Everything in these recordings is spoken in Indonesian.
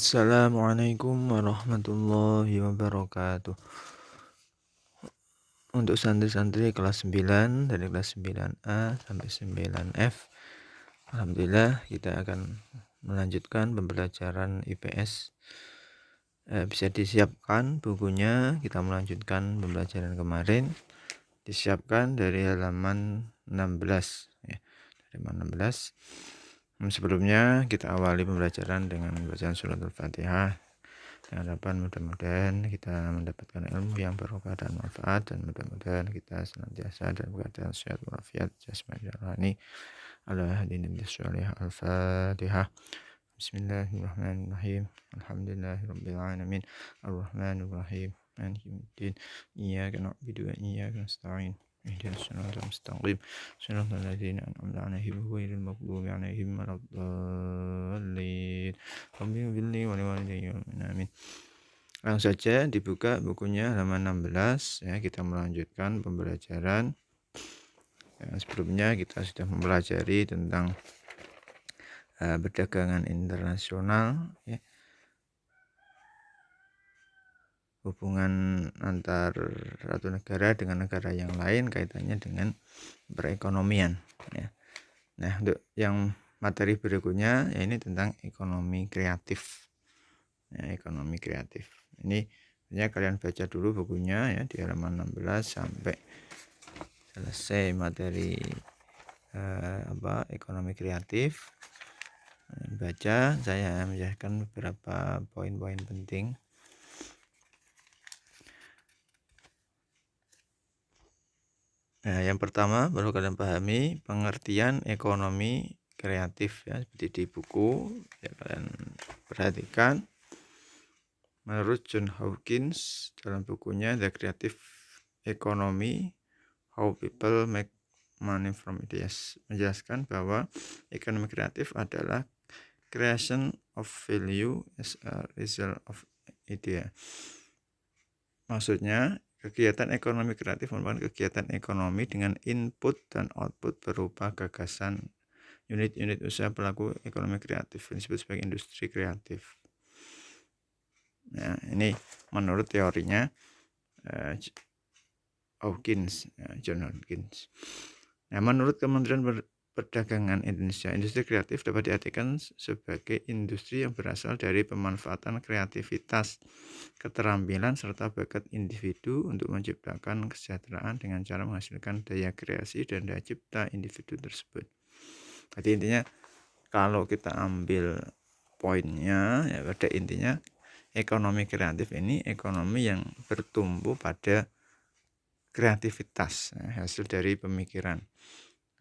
Assalamualaikum warahmatullahi wabarakatuh. Untuk santri-santri kelas 9 dari kelas 9A sampai 9F, alhamdulillah kita akan melanjutkan pembelajaran IPS. Bisa disiapkan bukunya, kita melanjutkan pembelajaran kemarin. Disiapkan dari halaman 16 ya, dari halaman 16. Sebelumnya kita awali pembelajaran dengan bacaan surat Al-Fatihah. Dengan harapan mudah-mudahan kita mendapatkan ilmu yang barokah dan manfaat, dan mudah-mudahan kita senantiasa dalam keadaan sehat walafiat jasmani dan rohani. Ala hadin sholih. Al-Fatihah. Bismillahirrahmanirrahim. Alhamdulillahirabbil alamin. Arrahmanirrahim. Maliki yaumiddin. Iyyaka na'budu wa iyyaka nasta'in. Ihdinas siratal mustaqim. Shiratal ladzina an'amta 'alaihim ghairil maghdubi 'alaihim waladdallin. Rabbil ighfirli wa liwalidayya amin. Langsung saja dibuka bukunya halaman 16 ya, kita melanjutkan pembelajaran. Sebelumnya kita sudah mempelajari tentang perdagangan internasional ya. Hubungan antar satu negara dengan negara yang lain kaitannya dengan perekonomian ya. Nah, untuk yang materi berikutnya ya, ini tentang ekonomi kreatif ya, ekonomi kreatif. Ini sebenarnya kalian baca dulu bukunya ya, di halaman 16 sampai selesai materi ekonomi kreatif. Baca, saya menjelaskan beberapa poin-poin penting. Nah, yang pertama perlu kalian pahami pengertian ekonomi kreatif ya, seperti di buku ya, kalian perhatikan. Menurut John Hawkins dalam bukunya The Creative Economy, How People Make Money from Ideas, menjelaskan bahwa ekonomi kreatif adalah creation of value as a result of idea. Maksudnya, kegiatan ekonomi kreatif merupakan kegiatan ekonomi dengan input dan output berupa gagasan unit-unit usaha pelaku ekonomi kreatif yang disebut sebagai industri kreatif. Nah, ini menurut teorinya Hawkins, John Hawkins. Nah, menurut Kementerian Perdagangan Indonesia, industri kreatif dapat diartikan sebagai industri yang berasal dari pemanfaatan kreativitas, keterampilan, serta bakat individu untuk menciptakan kesejahteraan dengan cara menghasilkan daya kreasi dan daya cipta individu tersebut. Jadi intinya kalau kita ambil poinnya ya, pada intinya ekonomi kreatif ini ekonomi yang bertumbuh pada kreativitas, hasil dari pemikiran.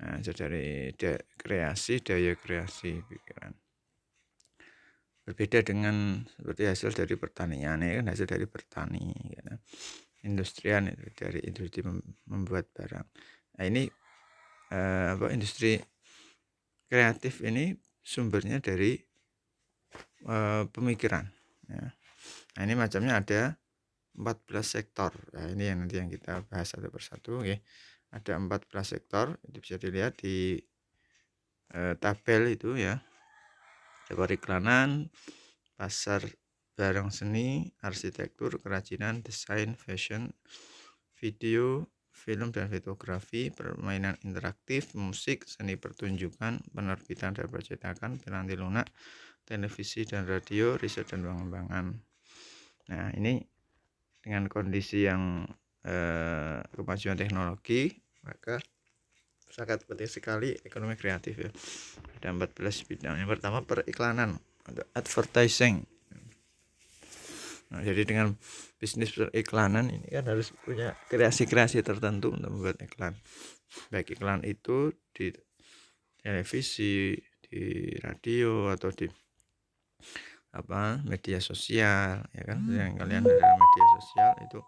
Hasil dari daya kreasi pikiran. Berbeda dengan seperti hasil dari pertanian, ya kan, hasil dari bertani ya. Industrian itu dari industri membuat barang. Nah, ini industri kreatif ini sumbernya dari pemikiran ya. Nah, ini macamnya ada 14 sektor. Nah, ini yang nanti yang kita bahas satu persatu. Okay. Ada 14 sektor, itu bisa dilihat di tabel itu ya. Ada periklanan, pasar barang seni, arsitektur, kerajinan, desain, fashion, video, film dan fotografi, permainan interaktif, musik, seni pertunjukan, penerbitan dan percetakan, piranti lunak, televisi dan radio, riset dan pengembangan. Nah, ini dengan kondisi yang kemajuan teknologi, maka sangat penting sekali ekonomi kreatif ya. Ada 14 bidang. Yang pertama periklanan, ada advertising. Nah, jadi dengan bisnis periklanan ini kan harus punya kreasi-kreasi tertentu untuk membuat iklan. Baik iklan itu di televisi, di radio, atau di media sosial ya kan. Yang kalian dalam media sosial itu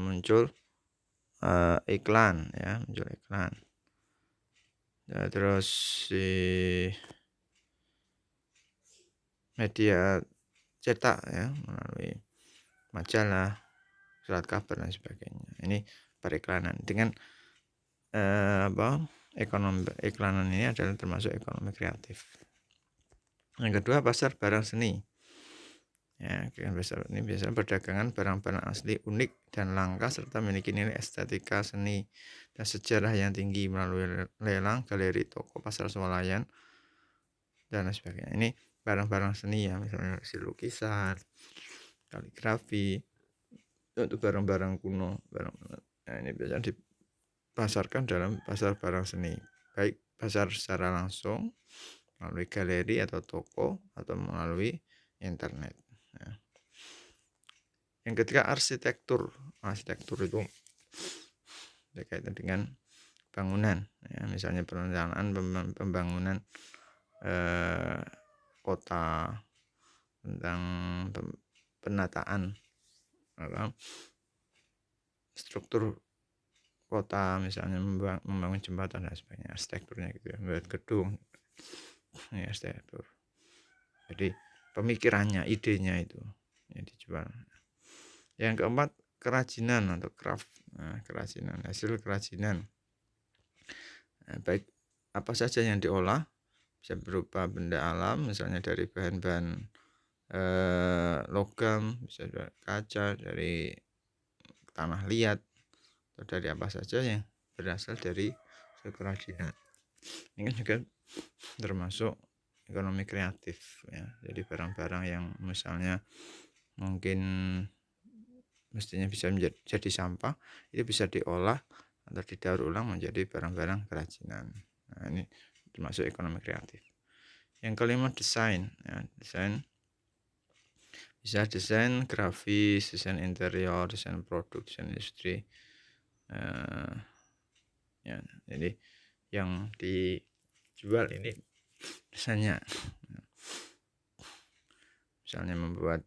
muncul iklan ya, muncul iklan. Nah, terus di media cetak ya, melalui majalah, surat kabar dan sebagainya. Ini periklanan. Dengan ekonomi iklanan ini adalah termasuk ekonomi kreatif. Yang kedua pasar barang seni. Ya, kegiatan besar ini biasanya perdagangan barang-barang asli unik dan langka serta memiliki nilai estetika, seni, dan sejarah yang tinggi melalui lelang, galeri, toko, pasar swalayan, dan lain sebagainya. Ini barang-barang seni ya, misalnya hasil lukisan, kaligrafi, untuk barang-barang kuno. Nah, ini biasanya dipasarkan dalam pasar barang seni, baik pasar secara langsung melalui galeri atau toko atau melalui internet. Nah, yang ketiga arsitektur itu berkaitan dengan bangunan ya, misalnya perencanaan pembangunan kota, tentang penataan struktur kota, misalnya membangun jembatan dan sebagainya, arsitekturnya gitu ya, membuat gedung ya, arsitektur. Jadi pemikirannya, idenya itu yang dijual. Yang keempat kerajinan atau craft. Nah, kerajinan, hasil kerajinan, nah, baik apa saja yang diolah, bisa berupa benda alam misalnya dari bahan-bahan logam, bisa dari kaca, dari tanah liat, atau dari apa saja yang berasal dari kerajinan. Ini kan juga termasuk ekonomi kreatif ya. Jadi barang-barang yang misalnya mungkin mestinya bisa jadi sampah, itu bisa diolah atau didaur ulang menjadi barang-barang kerajinan. Nah, ini termasuk ekonomi kreatif. Yang kelima desain ya, desain bisa desain grafis, desain interior, desain produk, desain industri ya. Jadi yang dijual ini desainnya, misalnya membuat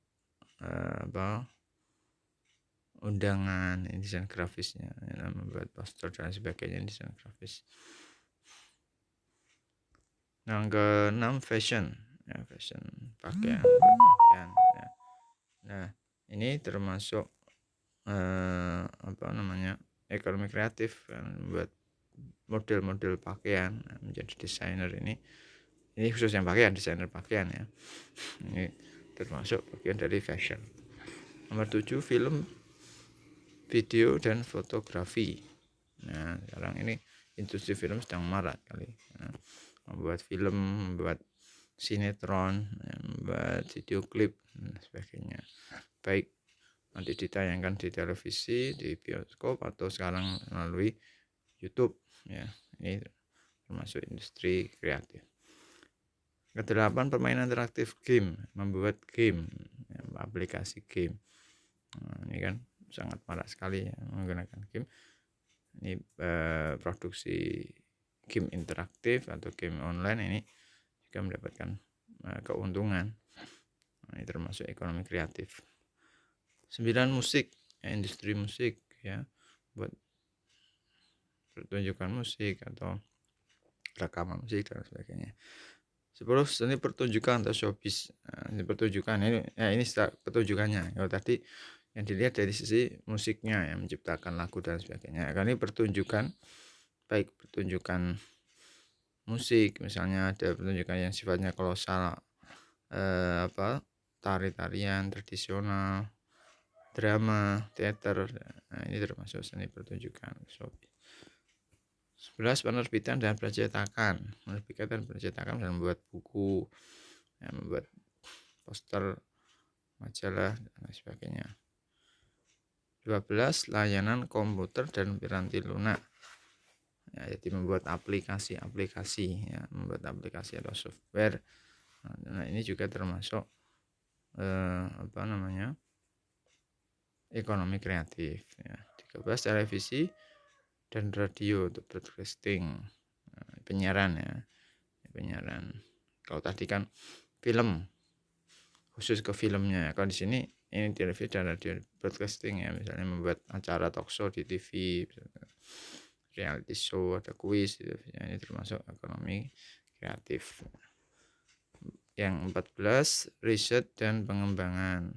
undangan, ini desain grafisnya ya, membuat poster dan sebagainya, desain grafis. Yang keenam fashion ya, fashion pakaian ya. Nah ini termasuk ekonomi kreatif ya, membuat model-model pakaian menjadi desainer. Ini khusus yang pakaian, desainer pakaian ya. Ini termasuk bagian dari fashion. Nomor 7 film, video dan fotografi. Nah sekarang ini industri film sedang marak kali. Nah, membuat film, membuat sinetron, membuat video klip dan sebagainya, baik nanti ditayangkan di televisi, di bioskop, atau sekarang melalui YouTube ya. Ini termasuk industri kreatif. Kedelapan permainan interaktif, game, membuat game ya, aplikasi game. Nah, ini kan sangat marak sekali ya, menggunakan game. Ini produksi game interaktif atau game online ini juga mendapatkan keuntungan. Nah, ini termasuk ekonomi kreatif. 9 musik ya, industri musik ya, buat pertunjukan musik atau rekaman musik dan sebagainya. 10 seni pertunjukan atau showbiz. Nah, ini pertunjukan ini pertunjukannya. Kalau tadi yang dilihat dari sisi musiknya yang menciptakan lagu dan sebagainya. Karena ini pertunjukan, baik pertunjukan musik, misalnya ada pertunjukan yang sifatnya kolosal, tari-tarian tradisional, drama, teater. Nah, ini termasuk seni pertunjukan, showbiz. 11 penerbitan dan percetakan. Menerbitkan dan percetakan dan membuat buku, ya, membuat poster, majalah dan lain sebagainya. 12 layanan komputer dan piranti lunak. Ya, jadi membuat aplikasi-aplikasi ya, membuat aplikasi atau software. Nah, ini juga termasuk ekonomi kreatif ya. 13 televisi dan radio untuk broadcasting, penyiaran ya, penyiaran. Kalau tadi kan film, khusus ke filmnya. Kalau di sini ini televisi dan radio broadcasting ya, misalnya membuat acara talk show di TV, reality show, ada kuis gitu. Ya, ini termasuk ekonomi kreatif. Yang 14 riset dan pengembangan,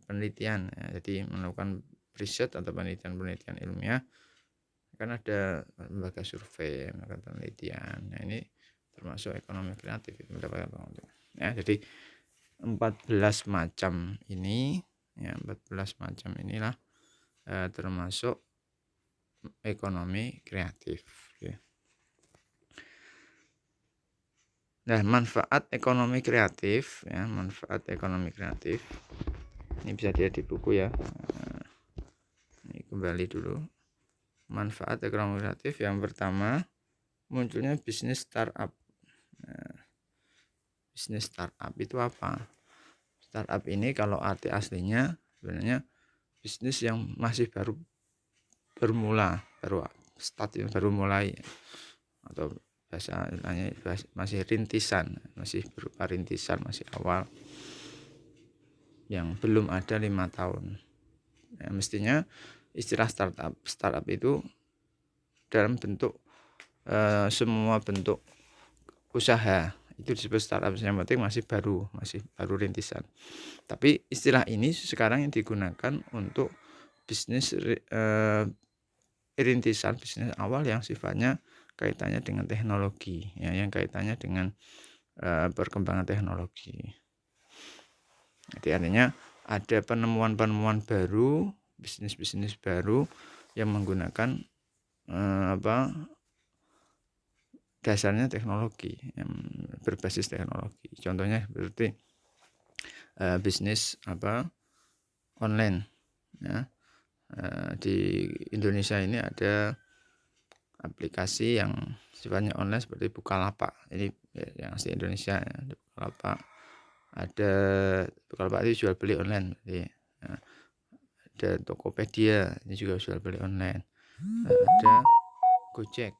penelitian ya. Jadi melakukan riset atau penelitian ilmiah, kan ada lembaga survei, melakukan penelitian. Nah, ini termasuk ekonomi kreatif, mendapatkan penelitian. Ya, jadi 14 macam ini ya, 14 macam inilah termasuk ekonomi kreatif. Oke. Nah, manfaat ekonomi kreatif ya, manfaat ekonomi kreatif. Ini bisa dilihat di buku ya. Ini kembali dulu. Manfaat ekonomi kreatif yang pertama, munculnya bisnis startup. Nah, bisnis startup itu apa? Startup ini kalau arti aslinya sebenarnya bisnis yang masih baru bermula, baru mulai, atau bahasa masih rintisan, masih berupa rintisan, masih awal, yang belum ada 5 tahun. Ya, mestinya istilah startup itu dalam bentuk semua bentuk usaha itu disebut startup, yang penting masih baru rintisan. Tapi istilah ini sekarang yang digunakan untuk bisnis rintisan, bisnis awal yang sifatnya kaitannya dengan teknologi ya, yang kaitannya dengan perkembangan teknologi. Jadi artinya ada penemuan baru, bisnis baru yang menggunakan dasarnya teknologi, yang berbasis teknologi. Contohnya seperti bisnis online ya. Di Indonesia ini ada aplikasi yang sifatnya online seperti Bukalapak. Ini yang asli Indonesia ya. Bukalapak. Ada Bukalapak itu jual beli online. Jadi, ada Tokopedia, ini juga jual beli online. Ada Gojek.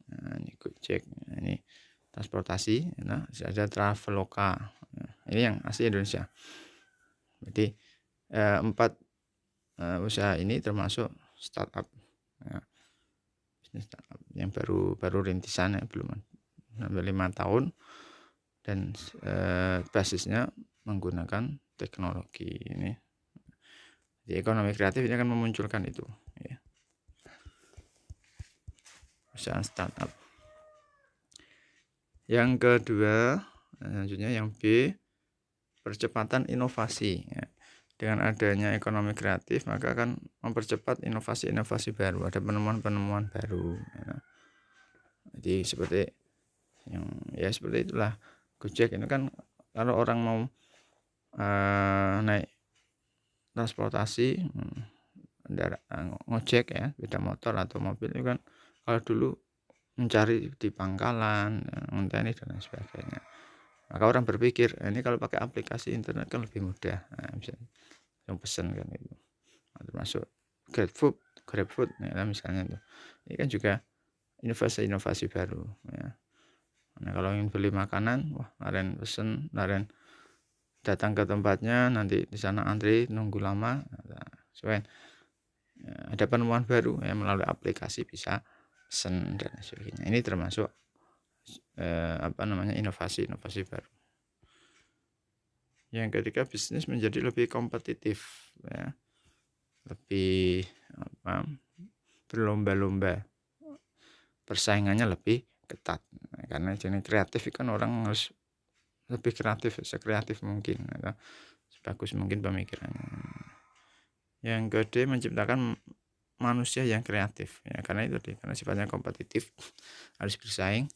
Nah, ini Gojek. Nah, ini transportasi. Nah, ada Traveloka. Nah, ini yang asli Indonesia. Jadi 4 usaha ini termasuk startup ya. Bisnis startup yang baru rintisan ya, belum 5 tahun, dan basisnya menggunakan teknologi ini. Di ekonomi kreatif ini akan memunculkan itu ya, usaha startup. Yang kedua, selanjutnya yang B, percepatan inovasi ya. Dengan adanya ekonomi kreatif maka akan mempercepat inovasi-inovasi baru, ada penemuan-penemuan baru ya. Jadi seperti yang ya seperti itulah Gojek ini kan, kalau orang mau naik transportasi, ngojek ya, sepeda motor atau mobil itu kan, kalau dulu mencari di pangkalan, ngenteni dan lain sebagainya. Maka orang berpikir ini kalau pakai aplikasi internet kan lebih mudah, bisa yang pesan kan itu, termasuk GrabFood ya, misalnya itu. Ini kan juga inovasi baru ya. Nah, kalau ingin beli makanan, wah laren pesen, laren datang ke tempatnya, nanti di sana antri nunggu lama. Ada penemuan baru ya, melalui aplikasi bisa pesen dan sebagainya. Ini termasuk inovasi baru. Yang ketiga, bisnis menjadi lebih kompetitif ya, lebih berlomba-lomba, persaingannya lebih ketat. Karena jenis kreatif kan orang harus lebih kreatif, sekreatif mungkin atau sebagus mungkin pemikirannya. Yang kedua, menciptakan manusia yang kreatif ya, karena sifatnya kompetitif, harus bersaing,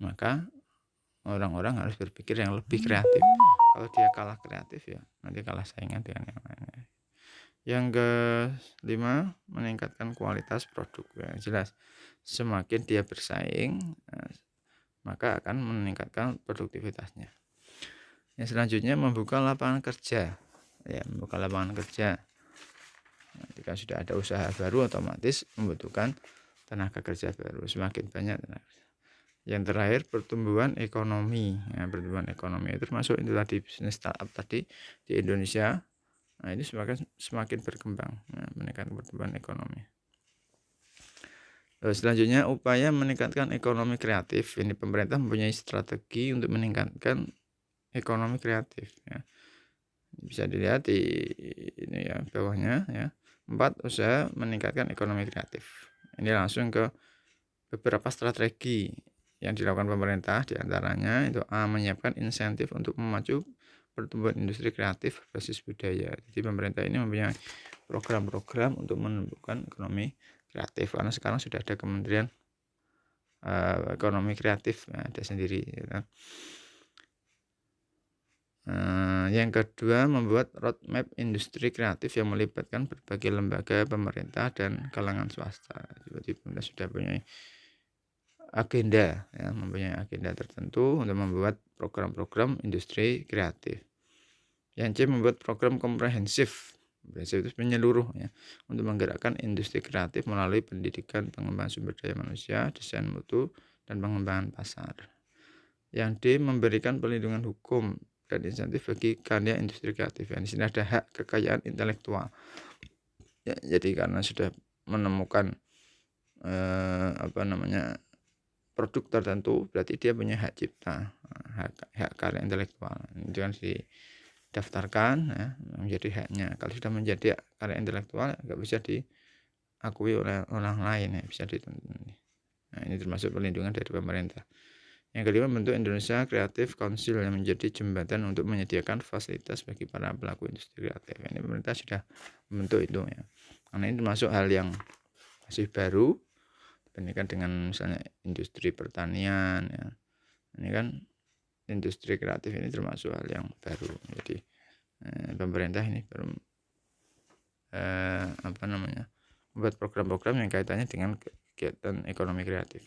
maka orang-orang harus berpikir yang lebih kreatif. Kalau dia kalah kreatif ya nanti kalah saingan dengan yang lainnya. Yang kelima, meningkatkan kualitas produk ya, jelas semakin dia bersaing maka akan meningkatkan produktivitasnya. Yang selanjutnya, membuka lapangan kerja ya, Jika sudah ada usaha baru otomatis membutuhkan tenaga kerja baru, semakin banyak tenaga kerja. Yang terakhir, pertumbuhan ekonomi ya, pertumbuhan ekonomi itu termasuk itu tadi, bisnis startup tadi di Indonesia. Nah, ini semakin berkembang ya, meningkatkan pertumbuhan ekonomi. Selanjutnya, upaya meningkatkan ekonomi kreatif. Ini pemerintah mempunyai strategi untuk meningkatkan ekonomi kreatif ya. Bisa dilihat di ini ya, bawahnya ya. 4 usaha meningkatkan ekonomi kreatif. Ini langsung ke beberapa strategi yang dilakukan pemerintah, diantaranya itu A, menyiapkan insentif untuk memacu pertumbuhan industri kreatif berbasis budaya. Jadi pemerintah ini mempunyai program-program untuk menumbuhkan ekonomi kreatif, karena sekarang sudah ada Kementerian Ekonomi Kreatif, ada sendiri gitu. Yang kedua, membuat roadmap industri kreatif yang melibatkan berbagai lembaga pemerintah dan kalangan swasta. Jadi pemerintah sudah punya agenda, ya, mempunyai agenda tertentu untuk membuat program-program industri kreatif. Yang C, membuat program komprehensif. Komprehensif itu menyeluruh, ya, untuk menggerakkan industri kreatif melalui pendidikan, pengembangan sumber daya manusia, desain mutu, dan pengembangan pasar. Yang D, memberikan perlindungan hukum dan insentif bagi karya industri kreatif. Di sini ada hak kekayaan intelektual. Ya, jadi karena sudah menemukan produk tertentu, berarti dia punya hak cipta, hak karya intelektual. Itu kan didaftarkan, ya, menjadi haknya. Kalau sudah menjadi karya intelektual, nggak bisa diakui oleh orang lain, ya, bisa dituntut. Nah, ini termasuk perlindungan dari pemerintah. Yang kelima, bentuk Indonesia Creative Council yang menjadi jembatan untuk menyediakan fasilitas bagi para pelaku industri kreatif. Ini pemerintah sudah membentuk itu, ya. Karena ini termasuk hal yang masih baru dibandingkan dengan misalnya industri pertanian, ya. Ini kan industri kreatif ini termasuk hal yang baru. Jadi pemerintah ini baru membuat program-program yang kaitannya dengan kegiatan ekonomi kreatif.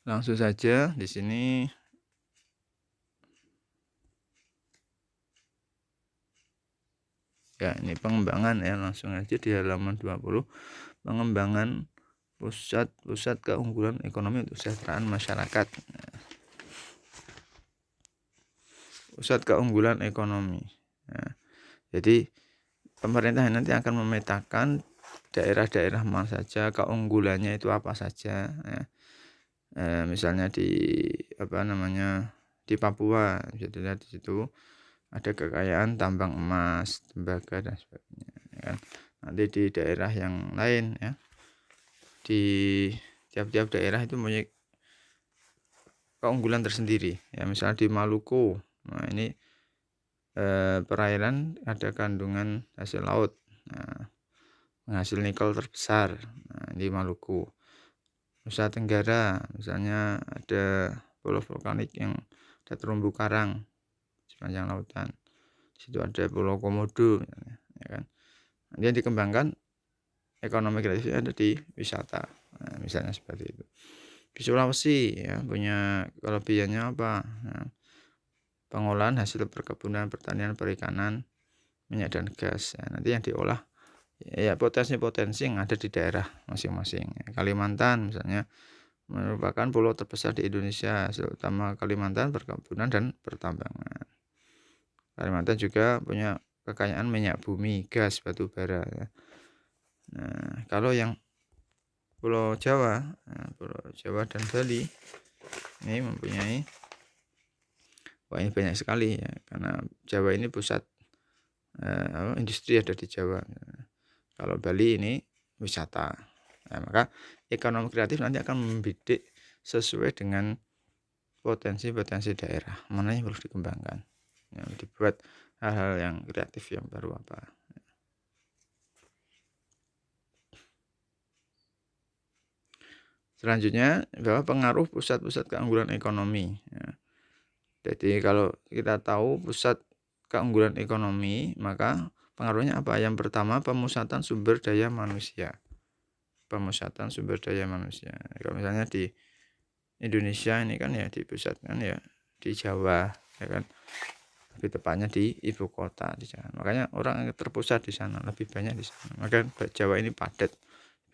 Langsung saja di sini ya, ini pengembangan, ya, langsung aja di halaman 20, pengembangan pusat keunggulan ekonomi untuk kesejahteraan masyarakat. Pusat keunggulan ekonomi. Nah, jadi pemerintah nanti akan memetakan daerah-daerah mana saja, keunggulannya itu apa saja, ya. Misalnya di Papua, bisa dilihat di situ ada kekayaan tambang emas, tembaga, dan sebagainya, ya kan. Nanti di daerah yang lain, ya, di tiap-tiap daerah itu punya keunggulan tersendiri, ya. Misalnya di Maluku, nah ini perairan ada kandungan hasil laut, nah, penghasil nikel terbesar, nah, di Maluku. Nusa Tenggara, misalnya ada pulau vulkanik yang ada terumbu karang sepanjang lautan. Di situ ada Pulau Komodo, misalnya, ya kan. Dia dikembangkan ekonomi kreatifnya ada di wisata, nah, misalnya seperti itu. Di Sulawesi, ya, punya kelebihannya apa? Nah, pengolahan hasil perkebunan, pertanian, perikanan, minyak dan gas. Ya, nanti yang diolah, ya, potensi-potensi yang ada di daerah masing-masing. Kalimantan misalnya merupakan pulau terbesar di Indonesia, terutama Kalimantan perkebunan dan pertambangan. Kalimantan juga punya kekayaan minyak bumi, gas, batu bara, ya. Nah, kalau yang Pulau Jawa dan Bali ini mempunyai, ini banyak sekali, ya, karena Jawa ini pusat industri ada di Jawa. Kalau Bali ini wisata. Nah, maka ekonomi kreatif nanti akan membidik sesuai dengan potensi-potensi daerah mana yang perlu dikembangkan, ya, dibuat hal-hal yang kreatif yang baru apa. Selanjutnya bahwa pengaruh pusat-pusat keunggulan ekonomi, ya. Jadi kalau kita tahu pusat keunggulan ekonomi, maka pengaruhnya apa? Yang pertama, pemusatan sumber daya manusia. Pemusatan sumber daya manusia. Kalau misalnya di Indonesia ini kan, ya, dipusatkan, ya, di Jawa, ya kan. Lebih tepatnya di ibu kota di sana. Makanya orang terpusat di sana, lebih banyak di sana. Maka Jawa ini padat.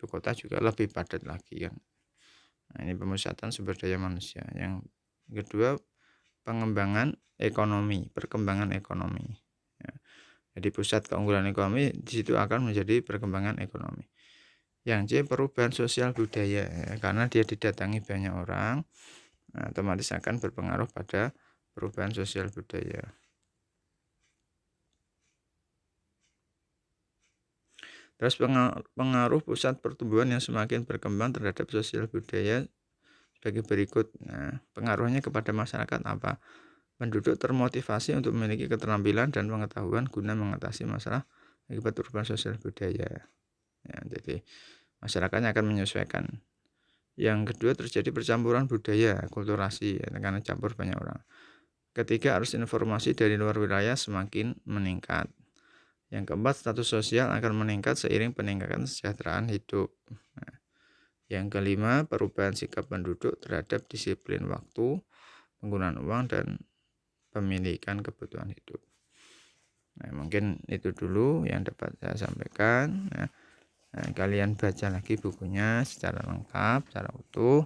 Ibu kota juga lebih padat lagi, kan. Nah, ini pemusatan sumber daya manusia. Yang kedua, pengembangan ekonomi, perkembangan ekonomi, ya. Jadi pusat keunggulan ekonomi di situ akan menjadi perkembangan ekonomi. Yang C, perubahan sosial budaya, ya, karena dia didatangi banyak orang, nah, otomatis akan berpengaruh pada perubahan sosial budaya. Terus pengaruh pusat pertumbuhan yang semakin berkembang terhadap sosial budaya sebagai berikut. Nah, pengaruhnya kepada masyarakat apa? Penduduk termotivasi untuk memiliki keterampilan dan pengetahuan guna mengatasi masalah akibat perubahan sosial budaya. Ya, jadi masyarakatnya akan menyesuaikan. Yang kedua, terjadi percampuran budaya, akulturasi, ya, karena campur banyak orang. Ketiga, arus informasi dari luar wilayah semakin meningkat. Yang keempat, status sosial akan meningkat seiring peningkatan kesejahteraan hidup. Nah, yang kelima, perubahan sikap penduduk terhadap disiplin waktu, penggunaan uang, dan pemilikan kebutuhan hidup. Nah, mungkin itu dulu yang dapat saya sampaikan. Nah, kalian baca lagi bukunya secara lengkap, secara utuh.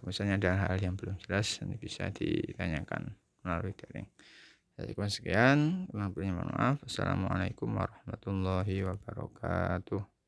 Misalnya ada hal yang belum jelas, ini bisa ditanyakan melalui daring. Sekian, kurang lebihnya mohon maaf. Assalamualaikum warahmatullahi wabarakatuh.